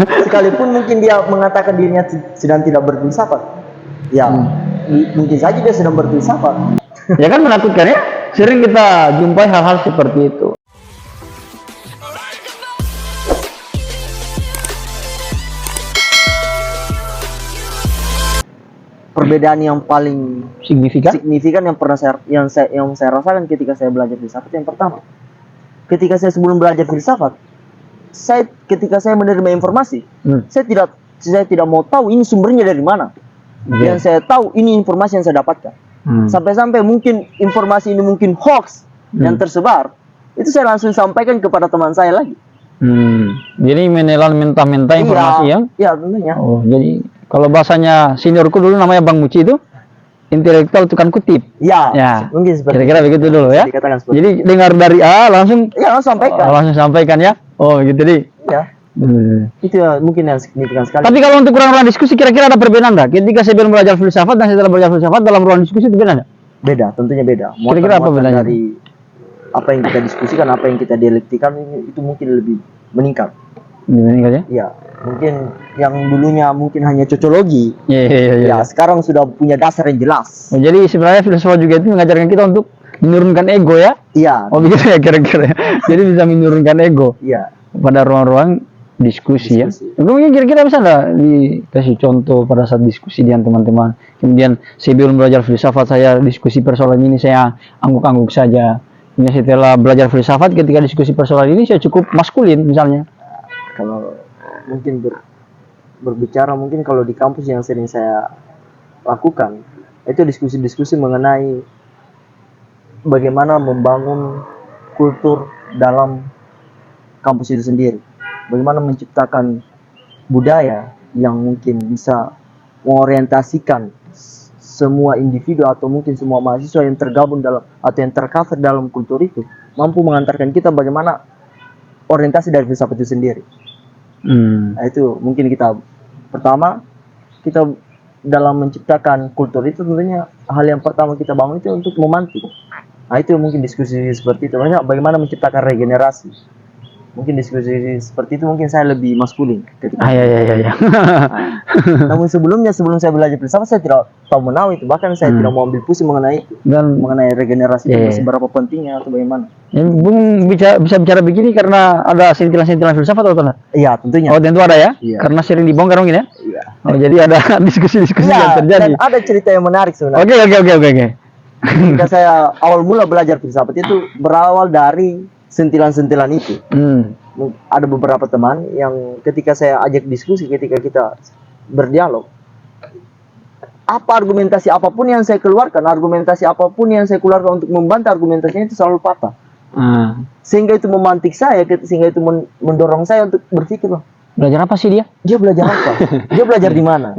Sekalipun mungkin dia mengatakan dirinya sedang tidak berfilsafat, ya mungkin saja dia sedang berfilsafat. Ya kan menakutkan ya. Sering kita jumpai hal-hal seperti itu. Perbedaan yang paling Signifikan? yang pernah yang saya rasakan ketika saya belajar filsafat, yang pertama, ketika saya sebelum belajar filsafat, ketika saya menerima informasi, saya tidak mau tahu ini sumbernya dari mana. Yang saya tahu ini informasi yang saya dapatkan. Sampai-sampai mungkin informasi ini mungkin hoax yang tersebar, itu saya langsung sampaikan kepada teman saya lagi. Jadi menelan mentah-mentah informasi yang? Iya, tentunya. Oh, jadi kalau bahasanya seniorku dulu namanya Bang Muci itu intelektual tukang kutip. Ya, mungkin seperti kira-kira begitu dulu ya. Jadi dengar dari A langsung sampaikan. Langsung sampaikan ya. Oh, gitu deh. Ya. Itu ya, mungkin yang signifikan sekali. Tapi kalau untuk ruang diskusi kira-kira ada perbedaan enggak? Ketika saya belum belajar filsafat dan setelah belajar filsafat dalam ruang diskusi itu beda enggak? Beda, tentunya beda. Kira-kira apa bedanya? Dari apa yang kita diskusikan, apa yang kita dialektikan itu mungkin lebih meningkat. Meningkat ya? Iya, mungkin yang dulunya mungkin hanya cocologi. Iya. Ya, sekarang sudah punya dasar yang jelas. Oh, jadi sebenarnya filsafat juga itu mengajarkan kita untuk menurunkan ego ya? Iya. Oh, begitu ya kira-kira. Jadi bisa menurunkan ego. Iya. Pada ruang-ruang diskusi ya. Mungkin kira-kira bisa nggak dikasih contoh pada saat diskusi dengan teman-teman. Kemudian sebelum belajar filsafat saya diskusi persoalan ini saya angguk-angguk saja. Kemudian setelah belajar filsafat ketika diskusi persoalan ini saya cukup maskulin misalnya. Kalau mungkin berbicara mungkin kalau di kampus yang sering saya lakukan itu diskusi-diskusi mengenai bagaimana membangun kultur dalam kampus itu sendiri. Bagaimana menciptakan budaya yang mungkin bisa mengorientasikan semua individu atau mungkin semua mahasiswa yang tergabung dalam atau yang tercover dalam kultur itu mampu mengantarkan kita bagaimana orientasi dari filsafat itu sendiri. Nah, itu mungkin kita pertama kita dalam menciptakan kultur itu tentunya hal yang pertama kita bangun itu untuk memantik. Nah, itu mungkin diskusi seperti itu. Maksudnya bagaimana menciptakan regenerasi. Mungkin diskusi seperti itu mungkin saya lebih maskulin ketika. Iya. Namun sebelum saya belajar filsafat saya tidak tahu menau itu, bahkan saya tidak mau ambil pusing mengenai regenerasi itu seberapa pentingnya atau bagaimana. Bung bisa bicara begini karena ada sentilan-sentilan filsafat atau tidak? Iya, tentunya. Oh, tentu ada ya? Iya. Karena sering dibongkar mungkin ya? Iya. Oh, jadi ada diskusi-diskusi yang terjadi. Dan ada cerita yang menarik sebenarnya. Oke. Ketika saya awal mula belajar filsafat itu berawal dari sentilan-sentilan itu. Ada beberapa teman yang ketika saya ajak diskusi, ketika kita berdialog, argumentasi apapun yang saya keluarkan untuk membantah argumentasinya itu selalu patah. Sehingga itu memantik saya, sehingga itu mendorong saya untuk berpikir, belajar apa sih dia? Dia belajar apa? Dia belajar di mana?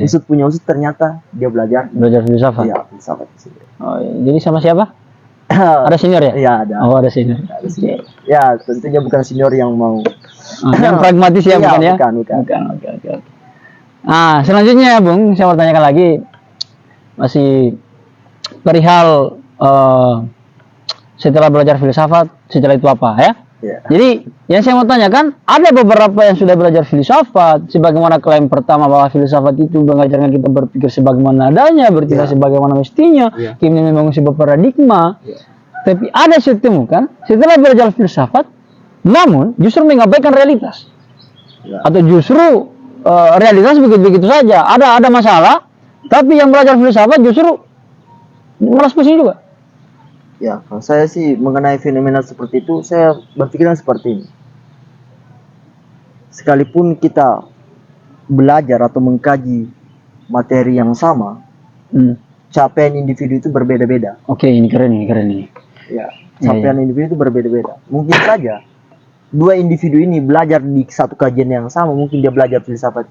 Usut ternyata dia belajar filsafat. Iya, filsafat. Oh, jadi sama siapa? Ada senior ya? Iya, ada. Oh, ada senior. Ya, tentunya bukan senior yang mau yang pragmatis ya, bukan ya? Bukan. Oke. Nah, selanjutnya Bung, saya mau tanyakan lagi masih perihal setelah belajar filsafat, setelah itu apa ya? Jadi yang saya mau tanyakan, ada beberapa yang sudah belajar filsafat, sebagaimana klaim pertama bahwa filsafat itu mengajarkan kita berpikir sebagaimana adanya, bertindak sebagaimana mestinya, kemudian membangun sebuah paradigma. Tapi ada saya temukan setelah belajar filsafat, namun justru mengabaikan realitas, atau justru realitas begitu-begitu saja. Ada masalah, tapi yang belajar filsafat justru malas pusing juga. Ya, kalau saya sih mengenai fenomena seperti itu, saya berpikiran seperti ini. Sekalipun kita belajar atau mengkaji materi yang sama, capaian individu itu berbeda-beda. Oke, ini keren ini. Ya, capaian individu itu berbeda-beda. Mungkin saja dua individu ini belajar di satu kajian yang sama, mungkin dia belajar filsafat,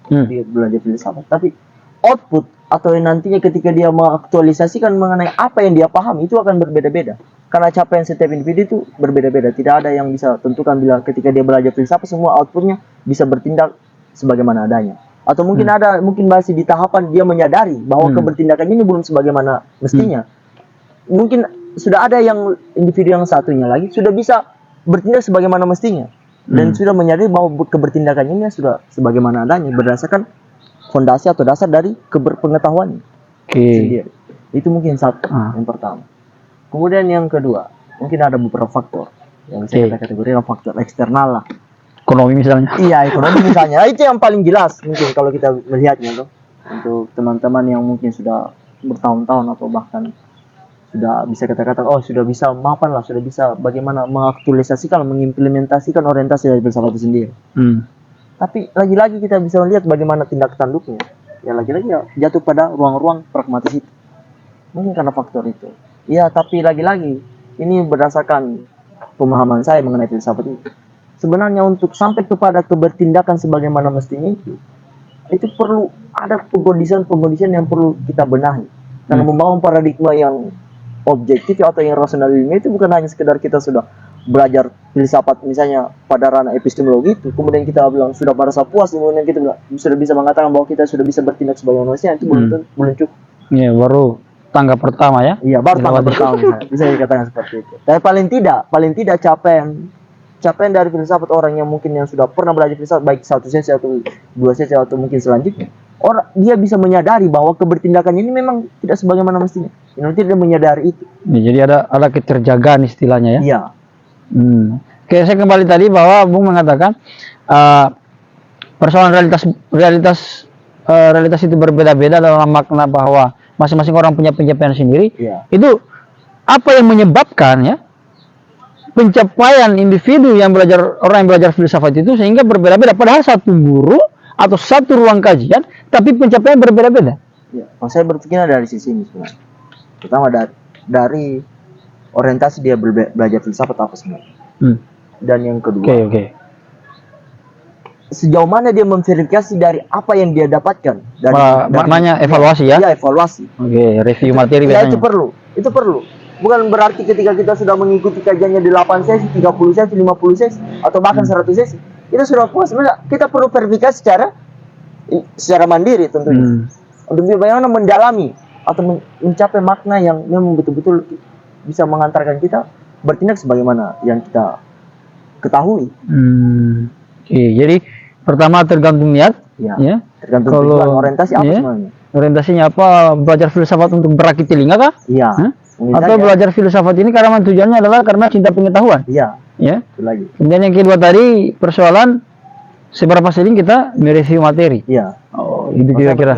tapi output atau nantinya ketika dia mengaktualisasikan mengenai apa yang dia pahami itu akan berbeda-beda. Karena capaian setiap individu itu berbeda-beda. Tidak ada yang bisa tentukan bila ketika dia belajar filsafat semua outputnya bisa bertindak sebagaimana adanya. Atau mungkin mungkin masih di tahapan dia menyadari bahwa kebertindakannya ini belum sebagaimana mestinya. Mungkin sudah ada yang individu yang satunya lagi sudah bisa bertindak sebagaimana mestinya. dan sudah menyadari bahwa kebertindakan ini sudah sebagaimana adanya berdasarkan fondasi atau dasar dari keberpengetahuan sendiri. Itu mungkin satu yang pertama. Kemudian yang kedua, mungkin ada beberapa faktor yang bisa kita kategorikan faktor eksternal lah. Ekonomi misalnya. Iya, ekonomi misalnya. Nah, itu yang paling jelas mungkin kalau kita melihatnya tuh. Untuk teman-teman yang mungkin sudah bertahun-tahun atau bahkan sudah bisa kata-kata sudah bisa mapan lah, sudah bisa bagaimana mengaktualisasikan, mengimplementasikan orientasi dari filsafat itu sendiri. Tapi lagi-lagi kita bisa melihat bagaimana tindak tanduknya. Ya lagi-lagi ya jatuh pada ruang-ruang pragmatis itu. Mungkin karena faktor itu. Ya, tapi lagi-lagi ini berdasarkan pemahaman saya mengenai filsafat itu. Sebenarnya untuk sampai kepada kebertindakan sebagaimana mestinya itu perlu ada pengkondisian yang perlu kita benahi. Karena membangun paradigma yang objektif atau yang rasional ilmiah itu bukan hanya sekedar kita sudah belajar filsafat misalnya pada ranah epistemologi itu, kemudian kita bilang sudah merasa puas, kemudian kita bilang, sudah bisa mengatakan bahwa kita sudah bisa bertindak sebagai manusia, itu belum cukup. Iya, baru tangga pertama ya. Iya, baru tangga pertama bisa dikatakan seperti itu. Tapi paling tidak capaian dari filsafat orang yang mungkin yang sudah pernah belajar filsafat baik satu sesi atau dua sesi atau mungkin selanjutnya, dia bisa menyadari bahwa kebertindakan ini memang tidak sebagaimana mestinya. Nanti dia menyadari itu. Ya, jadi ada keterjagaan istilahnya ya. Iya. Oke, saya kembali tadi bahwa Bung mengatakan persoalan realitas itu berbeda-beda dalam makna bahwa masing-masing orang punya pencapaian sendiri. Iya. Itu apa yang menyebabkan ya pencapaian individu orang yang belajar filsafat itu sehingga berbeda-beda, padahal satu guru atau satu ruang kajian tapi pencapaian berbeda-beda. Ya, saya berpikirnya dari sisi ini sebenarnya. Pertama dari orientasi dia belajar filsafat apa sebenarnya. Dan yang kedua, sejauh mana dia memverifikasi dari apa yang dia dapatkan. Maknanya evaluasi ya? Iya, evaluasi. Review materi biasanya. Ya, itu perlu. Bukan berarti ketika kita sudah mengikuti kajiannya di 8 sesi, 30 sesi, 50 sesi, atau bahkan 100 sesi, itu sudah puas. Sebenarnya kita perlu verifikasi secara mandiri tentunya. Untuk bagaimana mendalami atau mencapai makna yang memang betul-betul bisa mengantarkan kita bertindak sebagaimana yang kita ketahui. Jadi pertama tergantung niat, ya. Tergantung tujuan orientasi apa sebenarnya. Orientasinya apa? Belajar filsafat untuk merakit telinga kah? Iya. Atau belajar filsafat ini karena tujuannya adalah karena cinta pengetahuan. Iya. Ya. Itu lagi. Kemudian yang kedua tadi persoalan seberapa sering kita mereview materi. Iya. Itu kira-kira.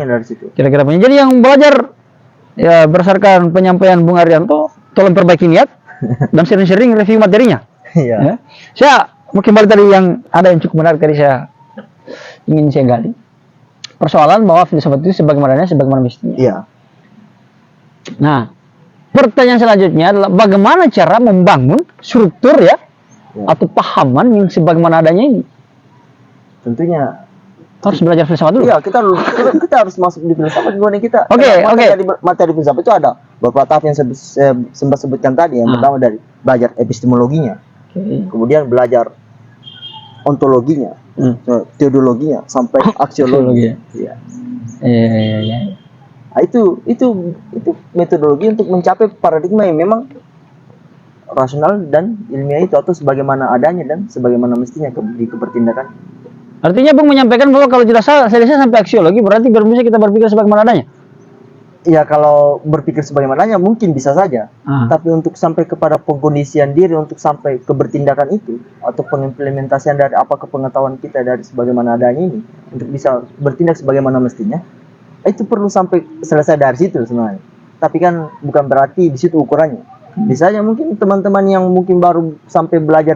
Kira-kira. Jadi yang belajar ya berdasarkan penyampaian Bung Arianto, tolong perbaiki niat dan sering-sering review materinya. Iya. Ya. Saya mungkin balik tadi yang ada yang cukup menarik tadi saya ingin saya gali. Persoalan bahwa filsafat itu sebagaimana mestinya. Iya. Nah, pertanyaan selanjutnya adalah bagaimana cara membangun struktur ya atau pahaman yang sebagaimana adanya ini. Tentunya harus belajar filsafat dulu. Iya, kita harus masuk di filsafat dulu kita. Oke. Materi filsafat itu ada beberapa tahap yang saya sempat sebutkan tadi. Yang pertama dari belajar epistemologinya, kemudian belajar ontologinya, teodologinya, sampai aksiologi. Iya. Nah, itu metodologi untuk mencapai paradigma yang memang rasional dan ilmiah itu atau sebagaimana adanya dan sebagaimana mestinya di kebertindakan. Artinya Bung menyampaikan bahwa kalau tidak salah selesai sampai aksiologi berarti baru bisa kita berpikir sebagaimana adanya. Ya, kalau berpikir sebagaimana adanya mungkin bisa saja. Tapi untuk sampai kepada pengkondisian diri untuk sampai kebertindakan itu atau pengimplementasian dari apa kepengetahuan kita dari sebagaimana adanya ini untuk bisa bertindak sebagaimana mestinya, itu perlu sampai selesai dari situ sebenarnya. Tapi kan bukan berarti di situ ukurannya. Bisa aja mungkin teman-teman yang mungkin baru sampai belajar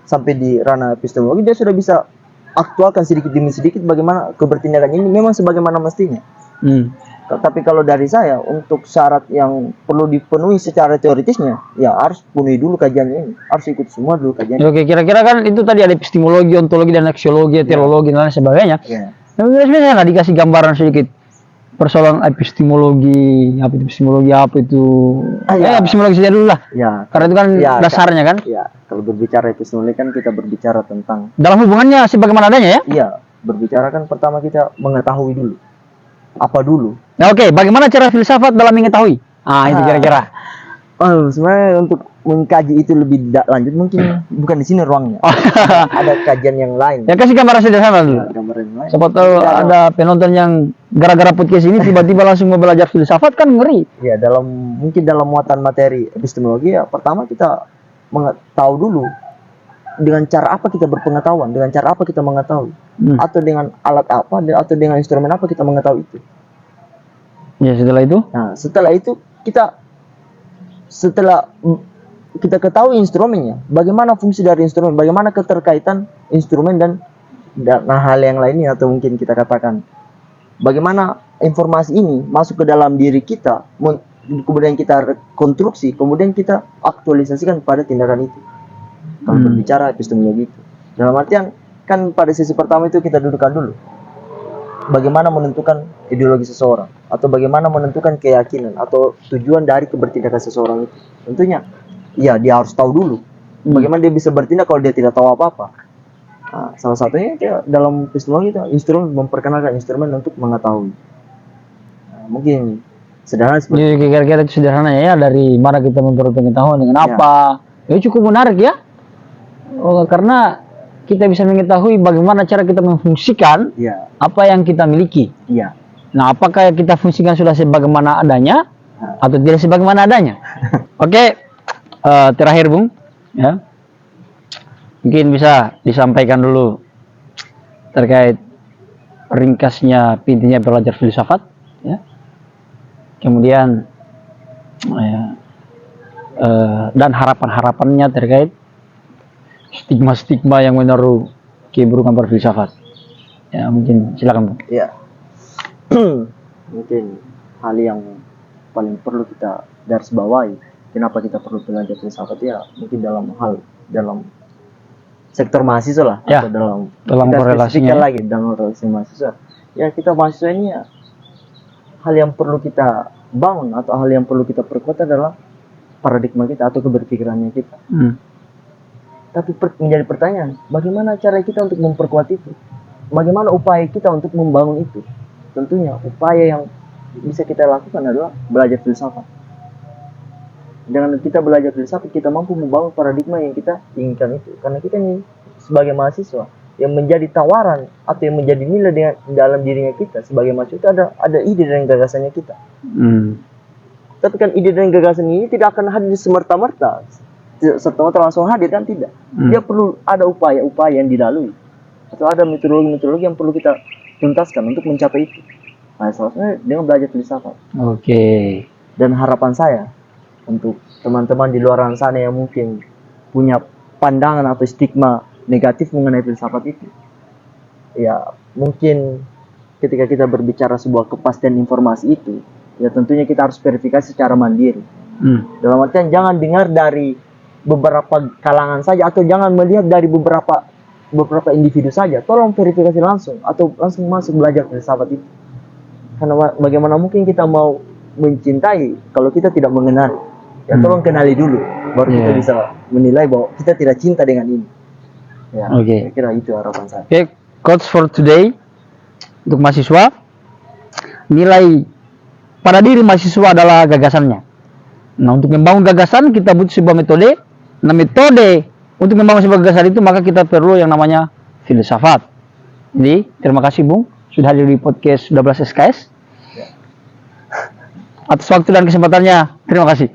sampai di ranah epistemologi, dia sudah bisa aktualkan sedikit demi sedikit bagaimana kebertindakan ini memang sebagaimana mestinya. Tapi kalau dari saya, untuk syarat yang perlu dipenuhi secara teoritisnya, ya harus penuhi dulu kajiannya ini, harus ikut semua dulu kajiannya. Oke, kira-kira kan itu tadi ada epistemologi, ontologi, dan aksiologi, teologi, dan lain sebagainya. Nah, sebenarnya nggak dikasih gambaran sedikit persoalan epistemologi apa itu? Epistemologi saja dulu lah. Ya. Karena itu kan dasarnya kan. Ya. Kalau berbicara epistemologi kan kita berbicara tentang dalam hubungannya sebagaimana adanya ya. Iya. Berbicara kan pertama kita mengetahui dulu. Apa dulu? Nah, bagaimana cara filsafat dalam mengetahui? Itu kira-kira. Sebenarnya untuk mengkaji itu lebih lanjut, mungkin bukan di sini ruangnya. Ada kajian yang lain. Ya kasih gambaran sederhana dulu. Gambar yang lain. Siapa tahu ada penonton yang gara-gara podcast ini tiba-tiba langsung mau belajar filsafat, kan ngeri. Ya, mungkin dalam muatan materi epistemologi ya, pertama kita tahu dulu dengan cara apa kita berpengetahuan, dengan cara apa kita mengetahui, atau dengan alat apa, atau dengan instrumen apa kita mengetahui itu. Ya, setelah itu? Nah, setelah itu setelah kita ketahui instrumennya, bagaimana fungsi dari instrumen, bagaimana keterkaitan instrumen dan hal yang lainnya, atau mungkin kita katakan bagaimana informasi ini masuk ke dalam diri kita, kemudian kita konstruksi, kemudian kita aktualisasikan pada tindakan itu. Kalau berbicara epistemologi itu, dalam artian kan pada sesi pertama itu kita dudukkan dulu bagaimana menentukan ideologi seseorang, atau bagaimana menentukan keyakinan atau tujuan dari kebertindakan seseorang itu. Tentunya ya dia harus tahu dulu bagaimana dia bisa bertindak kalau dia tidak tahu apa-apa. Nah, salah satunya ya, dalam epistemologi itu instrumen, memperkenalkan instrumen untuk mengetahui. Nah, mungkin sederhana seperti jadi kira-kira itu sederhana ya, dari mana kita memperoleh pengetahuan dengan apa. Ya cukup menarik ya. Karena kita bisa mengetahui bagaimana cara kita memfungsikan apa yang kita miliki. Nah, apakah kita fungsikan sudah sebagaimana adanya atau tidak sebagaimana adanya? Oke, terakhir Bung, ya, mungkin bisa disampaikan dulu terkait ringkasnya pintinya belajar filsafat, ya. Kemudian dan harapan-harapannya terkait stigma-stigma yang menaruh keburukan berfilsafat. Ya, mungkin silakan Bung. Ya. Mungkin hal yang paling perlu kita garis bawahi, kenapa kita perlu belajar filsafat ya, mungkin dalam sektor mahasiswa lah, ya, atau dalam korelasinya lagi dalam relasi mahasiswa. Ya, kita mahasiswa ini ya, hal yang perlu kita bangun atau hal yang perlu kita perkuat adalah paradigma kita atau keberpikirannya kita. Tapi menjadi pertanyaan, bagaimana cara kita untuk memperkuat itu? Bagaimana upaya kita untuk membangun itu? Tentunya upaya yang bisa kita lakukan adalah belajar filsafat. Dengan kita belajar filsafat, kita mampu membangun paradigma yang kita inginkan itu. Karena kita ini sebagai mahasiswa, yang menjadi tawaran atau yang menjadi nilai dalam dirinya kita sebagai mahasiswa itu ada ide dan gagasannya kita. Tapi kan ide dan gagasan ini tidak akan hadir semerta-merta, serta-merta langsung hadir, kan tidak. Dia perlu ada upaya-upaya yang dilalui, atau ada metodologi-metodologi yang perlu kita tuntaskan untuk mencapai itu. Nah, salah satunya dengan belajar filsafat. Oke. Dan harapan saya untuk teman-teman di luar sana yang mungkin punya pandangan atau stigma negatif mengenai filsafat itu, ya mungkin ketika kita berbicara sebuah kepastian informasi itu, ya tentunya kita harus verifikasi secara mandiri. Dalam artian jangan dengar dari beberapa kalangan saja, atau jangan melihat dari beberapa individu saja. Tolong verifikasi langsung, atau langsung masuk belajar filsafat itu. Karena bagaimana mungkin kita mau mencintai kalau kita tidak mengenal? Ya tolong kenali dulu, baru kita bisa menilai bahwa kita tidak cinta dengan ini. Ya, saya kira itu harapan saya. Quotes for today untuk mahasiswa, nilai pada diri mahasiswa adalah gagasannya. Nah, untuk membangun gagasan kita butuh sebuah metode. Nah, metode untuk membangun sebuah gagasan itu maka kita perlu yang namanya filsafat. Jadi, terima kasih Bung sudah hadir di podcast 12 SKS. Atas waktu dan kesempatannya, terima kasih.